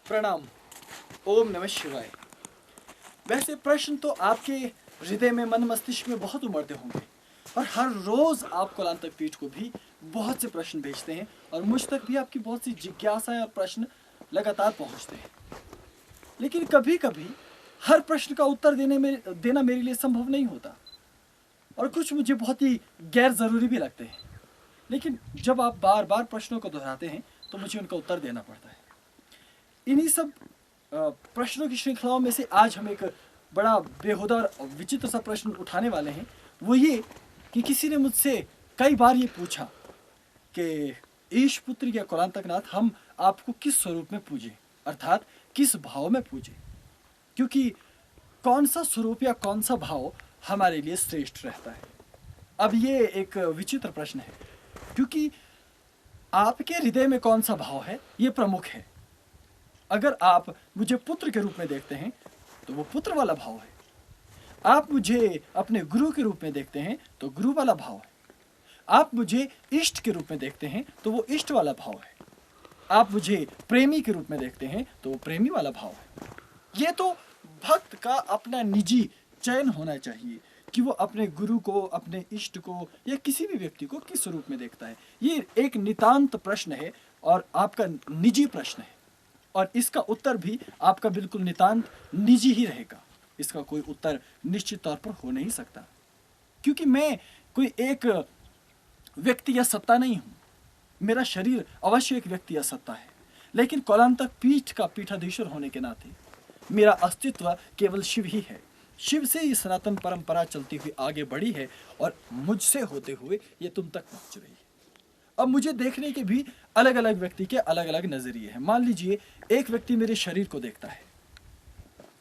प्रणाम। ओम नमः शिवाय। वैसे प्रश्न तो आपके हृदय में, मन मस्तिष्क में बहुत उमड़ते होंगे और हर रोज आप कोलांतक पीठ को भी बहुत से प्रश्न भेजते हैं और मुझ तक भी आपकी बहुत सी जिज्ञासाएं और प्रश्न लगातार पहुंचते हैं। लेकिन कभी कभी हर प्रश्न का उत्तर देना मेरे लिए संभव नहीं होता और कुछ मुझे बहुत ही गैर जरूरी भी लगते हैं। लेकिन जब आप बार बार प्रश्नों को दोहराते हैं तो मुझे उनका उत्तर देना पड़ता है। इन्हीं सब प्रश्नों की श्रृंखलाओं में से आज हम एक बड़ा बेहुदा और विचित्र सा प्रश्न उठाने वाले हैं। वो ये कि किसी ने मुझसे कई बार ये पूछा कि ईश पुत्र या कोलांतकनाथ, हम आपको किस स्वरूप में पूजें, अर्थात किस भाव में पूजें, क्योंकि कौन सा स्वरूप या कौन सा भाव हमारे लिए श्रेष्ठ रहता है। अब ये एक विचित्र प्रश्न है क्योंकि आपके हृदय में कौन सा भाव है ये प्रमुख है। अगर आप मुझे पुत्र के रूप में देखते हैं तो वो पुत्र वाला भाव है। आप मुझे अपने गुरु के रूप में देखते हैं तो गुरु वाला भाव है। आप मुझे इष्ट के रूप में देखते हैं तो वो इष्ट वाला भाव है। आप मुझे प्रेमी के रूप में देखते हैं तो वो प्रेमी वाला भाव है। ये तो भक्त का अपना निजी चयन होना चाहिए कि वो अपने गुरु को, अपने इष्ट को या किसी भी व्यक्ति को किस स्वरूप में देखता है। ये एक नितांत प्रश्न है और आपका निजी प्रश्न है और इसका उत्तर भी आपका बिल्कुल नितांत निजी ही रहेगा। इसका कोई उत्तर निश्चित तौर पर हो नहीं सकता क्योंकि मैं कोई एक व्यक्ति या सत्ता नहीं हूँ। मेरा शरीर अवश्य एक व्यक्ति या सत्ता है, लेकिन कोलांतक पीठ का पीठाधीश्वर होने के नाते मेरा अस्तित्व केवल शिव ही है। शिव से ये सनातन परंपरा चलती हुई आगे बढ़ी है और मुझसे होते हुए ये तुम तक पहुंच रही है। अब मुझे देखने के भी अलग अलग व्यक्ति के अलग अलग नजरिए हैं। मान लीजिए एक व्यक्ति मेरे शरीर को देखता है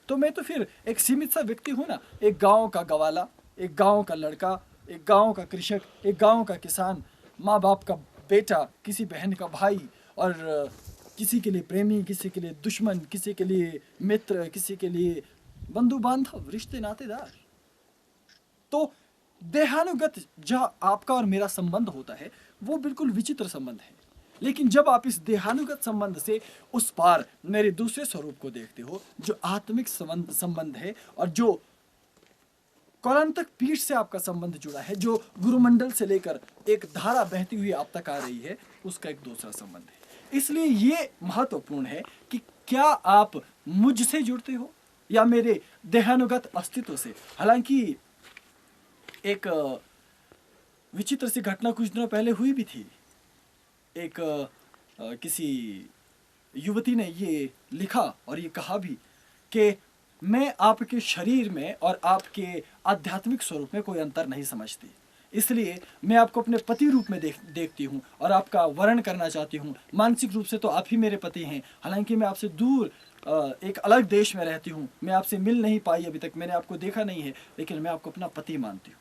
तो मैं तो फिर एक सीमित सा व्यक्ति हूं ना, एक गांव का गवाला, एक गांव का लड़का, एक गांव का कृषक, एक गांव का किसान, माँ बाप का बेटा, किसी बहन का भाई और किसी के लिए प्रेमी, किसी के लिए दुश्मन, किसी के लिए मित्र, किसी के लिए बंधु बांधव, रिश्ते नातेदार। तो देहानुगत जहाँ आपका और मेरा संबंध होता है वो बिल्कुल विचित्र संबंध है। लेकिन जब आप इस देहानुगत संबंध से उस पार मेरे दूसरे स्वरूप को देखते हो, जो आत्मिक संबंध है और जो कोलांतक पीठ से आपका संबंध जुड़ा है, जो गुरुमंडल से लेकर एक धारा बहती हुई आप तक आ रही है, उसका एक दूसरा संबंध है। इसलिए ये महत्वपूर्ण है कि क्या आप मुझसे जुड़ते हो या मेरे देहानुगत अस्तित्व से। हालांकि एक विचित्र सी घटना कुछ दिनों पहले हुई भी थी। एक किसी युवती ने ये लिखा और ये कहा भी कि मैं आपके शरीर में और आपके आध्यात्मिक स्वरूप में कोई अंतर नहीं समझती, इसलिए मैं आपको अपने पति रूप में देखती हूँ और आपका वर्ण करना चाहती हूँ। मानसिक रूप से तो आप ही मेरे पति हैं, हालांकि मैं आपसे दूर एक अलग देश में रहती हूँ, मैं आपसे मिल नहीं पाई अभी तक, मैंने आपको देखा नहीं है, लेकिन मैं आपको अपना पति मानती हूँ।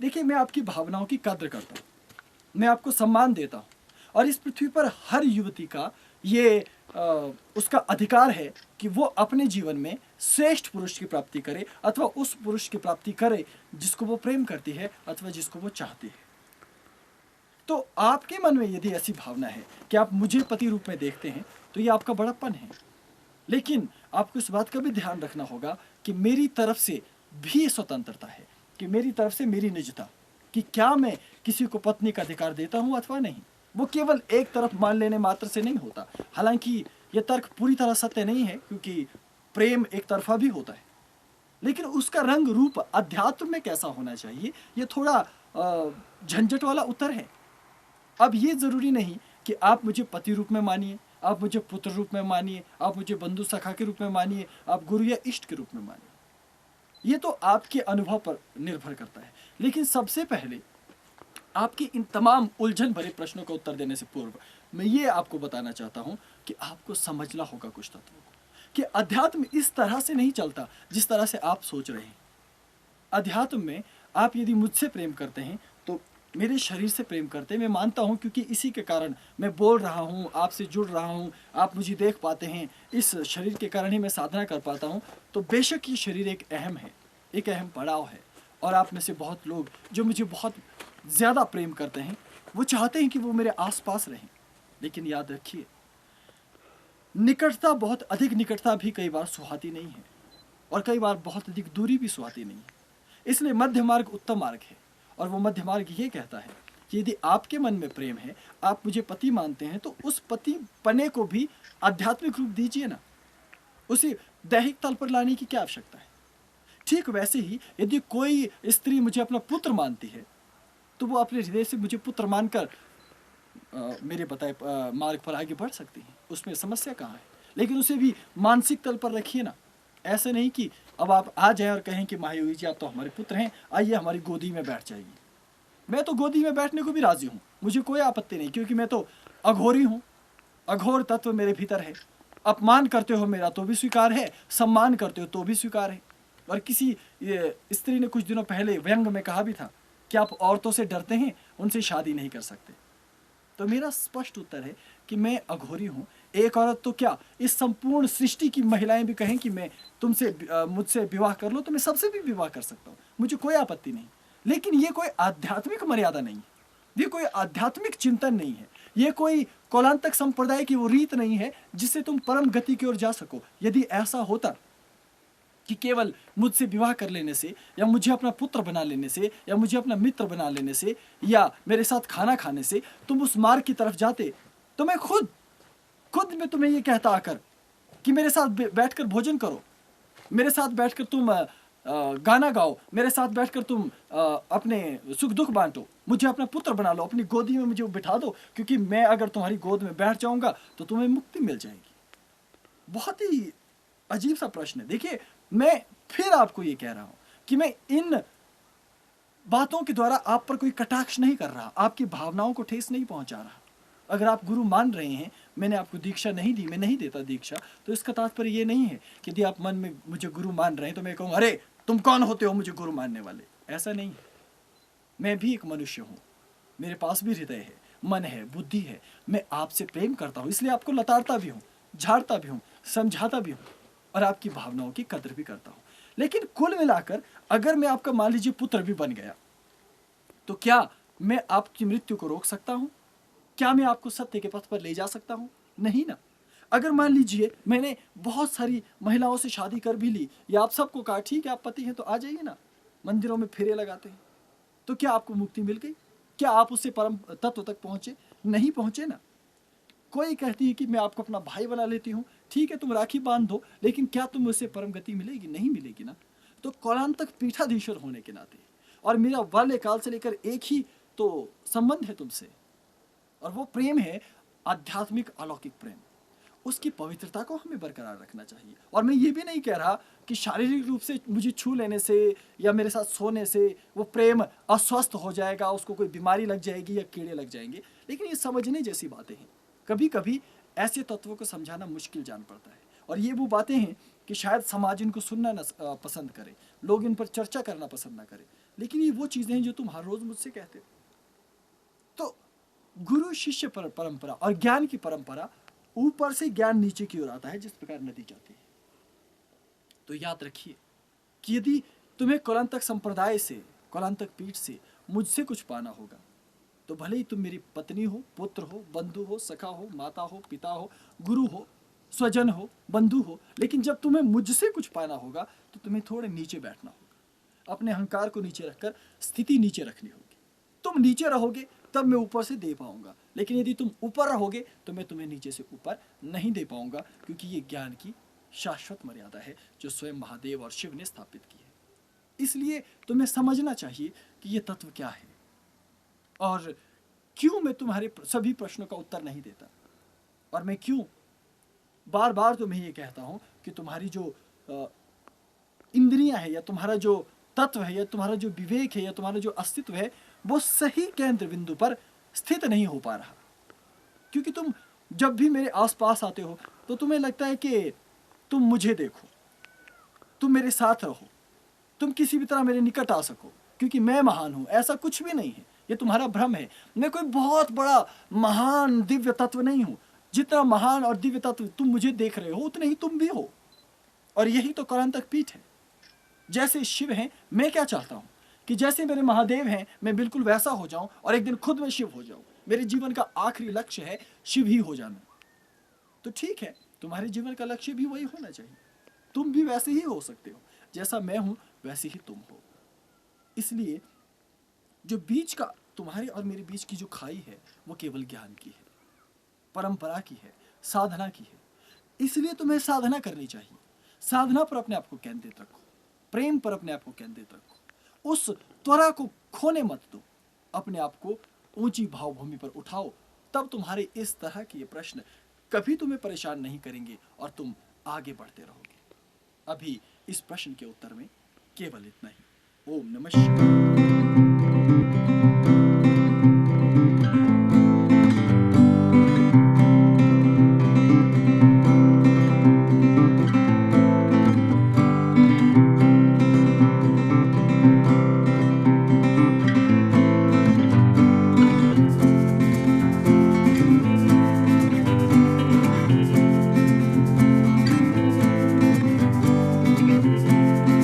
देखिए, मैं आपकी भावनाओं की कद्र करता हूँ, मैं आपको सम्मान देता हूँ और इस पृथ्वी पर हर युवती का ये उसका अधिकार है कि वो अपने जीवन में श्रेष्ठ पुरुष की प्राप्ति करे अथवा उस पुरुष की प्राप्ति करे जिसको वो प्रेम करती है अथवा जिसको वो चाहती है। तो आपके मन में यदि ऐसी भावना है कि आप मुझे पति रूप में देखते हैं तो ये आपका बड़प्पन है, लेकिन आपको इस बात का भी ध्यान रखना होगा कि मेरी तरफ से भी स्वतंत्रता है, कि मेरी तरफ से मेरी निजता, कि क्या मैं किसी को पत्नी का अधिकार देता हूँ अथवा नहीं। वो केवल एक तरफ मान लेने मात्र से नहीं होता। हालांकि यह तर्क पूरी तरह सत्य नहीं है क्योंकि प्रेम एक तरफा भी होता है, लेकिन उसका रंग रूप अध्यात्म में कैसा होना चाहिए ये थोड़ा झंझट वाला उत्तर है। अब ये जरूरी नहीं कि आप मुझे पति रूप में मानिए, आप मुझे पुत्र रूप में मानिए, आप मुझे बंधु सखा के रूप में मानिए, आप गुरु या इष्ट के रूप में मानिए। ये तो आपके अनुभव पर निर्भर करता है। लेकिन सबसे पहले आपके इन तमाम उलझन भरे प्रश्नों का उत्तर देने से पूर्व मैं ये आपको बताना चाहता हूं कि आपको समझना होगा कुछ तत्वों को, कि अध्यात्म इस तरह से नहीं चलता जिस तरह से आप सोच रहे हैं। अध्यात्म में आप यदि मुझसे प्रेम करते हैं तो मेरे शरीर से प्रेम करते हैं, मैं मानता हूं, क्योंकि इसी के कारण मैं बोल रहा हूं, आपसे जुड़ रहा हूं, आप मुझे देख पाते हैं, इस शरीर के कारण ही मैं साधना कर पाता हूं। तो बेशक ये शरीर एक अहम है, एक अहम पड़ाव है और आप में से बहुत लोग जो मुझे बहुत ज़्यादा प्रेम करते हैं वो चाहते हैं कि वो मेरे आसपास रहें। लेकिन याद रखिए, निकटता, बहुत अधिक निकटता भी कई बार सुहाती नहीं है, और कई बार बहुत अधिक दूरी भी सुहाती नहीं है। इसलिए मध्य मार्ग उत्तम मार्ग है, और वो मध्य मार्ग ये कहता है कि यदि आपके मन में प्रेम है, आप मुझे पति मानते हैं, तो उस पति पने को भी आध्यात्मिक रूप दीजिए ना, उसे दैहिक तल पर लाने की क्या आवश्यकता है। ठीक वैसे ही यदि कोई स्त्री मुझे अपना पुत्र मानती है, तो वो अपने हृदय से मुझे पुत्र मानकर मेरे बताए मार्ग पर आगे बढ़ सकती है, उसमें समस्या कहाँ है। लेकिन उसे भी मानसिक तल पर रखिए ना। ऐसा नहीं कि अब आप आ जाएं और कहें कि महायोगी जी आप तो हमारे पुत्र हैं, आइए हमारी गोदी में बैठ जाइए। मैं तो गोदी में बैठने को भी राजी हूँ, मुझे कोई आपत्ति नहीं, क्योंकि मैं तो अघोरी हूँ, अघोर तत्व मेरे भीतर है। अपमान करते हो मेरा तो भी स्वीकार है, सम्मान करते हो तो भी स्वीकार है। और किसी स्त्री ने कुछ दिनों पहले व्यंग में कहा भी था कि आप औरतों से डरते हैं, उनसे शादी नहीं कर सकते। तो मेरा स्पष्ट उत्तर है कि मैं अघोरी हूँ। एक औरत तो क्या, इस संपूर्ण सृष्टि की महिलाएं भी कहें कि मैं तुमसे मुझसे विवाह कर लो, तो मैं सबसे भी विवाह कर सकता हूँ, मुझे कोई आपत्ति नहीं। लेकिन ये कोई आध्यात्मिक मर्यादा नहीं है, ये कोई आध्यात्मिक चिंतन नहीं है, ये कोई कौलांतक संप्रदाय की वो रीत नहीं है जिससे तुम परम गति की ओर जा सको। यदि ऐसा होता कि केवल मुझसे विवाह कर लेने से, या मुझे अपना पुत्र बना लेने से, या मुझे अपना मित्र बना लेने से, या मेरे साथ खाना खाने से तुम उस मार्ग की तरफ जाते, तो मैं खुद मैं तुम्हें ये कहता आकर कि मेरे साथ बैठकर भोजन करो, मेरे साथ बैठकर तुम गाना गाओ, मेरे साथ बैठकर तुम अपने सुख दुख बांटो, मुझे अपना पुत्र बना लो, अपनी गोदी में मुझे बिठा दो, क्योंकि मैं अगर तुम्हारी गोद में बैठ जाऊंगा तो तुम्हें मुक्ति मिल जाएगी। बहुत ही अजीब सा प्रश्न है। देखिए, मैं फिर आपको ये कह रहा हूं कि मैं इन बातों के द्वारा आप पर कोई कटाक्ष नहीं कर रहा, आपकी भावनाओं को ठेस नहीं पहुंचा रहा। अगर आप गुरु मान रहे हैं, मैंने आपको दीक्षा नहीं दी, मैं नहीं देता दीक्षा, तो इसका तात्पर्य ये नहीं है कि यदि आप मन में मुझे गुरु मान रहे हैं तो मैं कहूँ अरे तुम कौन होते हो मुझे गुरु मानने वाले। ऐसा नहीं है। मैं भी एक मनुष्य हूँ, मेरे पास भी हृदय है, मन है, बुद्धि है। मैं आपसे प्रेम करता हूँ, इसलिए आपको लताड़ता भी हूँ, झाड़ता भी हूँ, समझाता भी हूँ, और आपकी भावनाओं की कदर भी करता हूँ। लेकिन कुल मिलाकर अगर मैं आपका मान लीजिए पुत्र भी बन गया, तो क्या मैं आपकी मृत्यु को रोक सकता हूँ? क्या मैं आपको सत्य के पथ पर ले जा सकता हूँ? नहीं ना। अगर मान लीजिए मैंने बहुत सारी महिलाओं से शादी कर भी ली, या आप सबको कहा ठीक है आप पति हैं तो आ जाइए ना, मंदिरों में फेरे लगाते हैं, तो क्या आपको मुक्ति मिल गई? क्या आप उससे परम तत्व तक पहुंचे? नहीं पहुंचे ना। कोई कहती है कि मैं आपको अपना भाई बना लेती हूँ, ठीक है तुम राखी बांध दो, लेकिन क्या तुम उससे परम गति मिलेगी? नहीं मिलेगी ना। तो कौलांतक पीठाधीश्वर होने के नाते, और मेरा बाल्यकाल से लेकर एक ही तो संबंध है तुमसे, और वो प्रेम है आध्यात्मिक अलौकिक प्रेम। उसकी पवित्रता को हमें बरकरार रखना चाहिए। और मैं ये भी नहीं कह रहा कि शारीरिक रूप से मुझे छू लेने से या मेरे साथ सोने से वो प्रेम अस्वस्थ हो जाएगा, उसको कोई बीमारी लग जाएगी या कीड़े लग जाएंगे। लेकिन ये समझने जैसी बातें हैं। कभी कभी ऐसे तत्वों को समझाना मुश्किल जान पड़ता है, और ये वो बातें हैं कि शायद समाज इनको सुनना न पसंद करे, लोग इन पर चर्चा करना पसंद ना करे, लेकिन ये वो चीज़ें हैं जो तुम हर रोज़ मुझसे कहते हो। तो गुरु शिष्य परंपरा और ज्ञान की परंपरा, ऊपर से ज्ञान नीचे की ओर आता है जिस प्रकार नदी जाती है। तो याद रखिए कि यदि तुम्हें कौलांतक संप्रदाय से, कौलांतक पीठ से मुझसे कुछ पाना होगा, तो भले ही तुम मेरी पत्नी हो, पुत्र हो, बंधु हो, सखा हो, माता हो, पिता हो, गुरु हो, स्वजन हो, बंधु हो, लेकिन जब तुम्हें मुझसे कुछ पाना होगा तो तुम्हें थोड़े नीचे बैठना होगा, अपने अहंकार को नीचे रखकर स्थिति नीचे रखनी होगी। तुम नीचे रहोगे तब मैं ऊपर से दे पाऊंगा, लेकिन यदि तुम ऊपर रहोगे तो मैं तुम्हें नीचे से ऊपर नहीं दे पाऊंगा, क्योंकि ये ज्ञान की शाश्वत मर्यादा है जो स्वयं महादेव और शिव ने स्थापित की है। इसलिए तुम्हें समझना चाहिए कि ये तत्व क्या है, और क्यों मैं तुम्हारे सभी प्रश्नों का उत्तर नहीं देता, और मैं क्यों बार बार तुम्हें ये कहता हूं कि तुम्हारी जो इंद्रियां है, या तुम्हारा जो तत्व है, या तुम्हारा जो विवेक है, या तुम्हारा जो अस्तित्व है, वो सही केंद्र बिंदु पर स्थित नहीं हो पा रहा। क्योंकि तुम जब भी मेरे आसपास आते हो तो तुम्हें लगता है कि तुम मुझे देखो, तुम मेरे साथ रहो, तुम किसी भी तरह मेरे निकट आ सको, क्योंकि मैं महान हूं। ऐसा कुछ भी नहीं है, ये तुम्हारा भ्रम है। मैं कोई बहुत बड़ा महान दिव्य तत्व नहीं हूं। जितना महान और दिव्य तत्व तुम मुझे देख रहे हो, उतने ही तुम भी हो। और यही तो कौलांतक पीठ है। जैसे शिव हैं, मैं क्या चाहता हूं कि जैसे मेरे महादेव हैं, मैं बिल्कुल वैसा हो जाऊं और एक दिन खुद में शिव हो जाऊं। मेरे जीवन का आखिरी लक्ष्य है शिव ही हो जाना। तो ठीक है, तुम्हारे जीवन का लक्ष्य भी वही होना चाहिए। तुम भी वैसे ही हो सकते हो, जैसा मैं हूं वैसे ही तुम हो। इसलिए जो बीच का तुम्हारे और मेरे बीच की जो खाई है वो केवल ज्ञान की है, परंपरा की है, साधना की है। इसलिए तुम्हें साधना करनी चाहिए। साधना पर अपने आप को केंद्रित रखो, प्रेम पर अपने आप को केंद्रित रखो, उस त्वरा को खोने मत दो, अपने आप को ऊंची भावभूमि पर उठाओ। तब तुम्हारे इस तरह के ये प्रश्न कभी तुम्हें परेशान नहीं करेंगे और तुम आगे बढ़ते रहोगे। अभी इस प्रश्न के उत्तर में केवल इतना ही। ओम नमः शिवाय।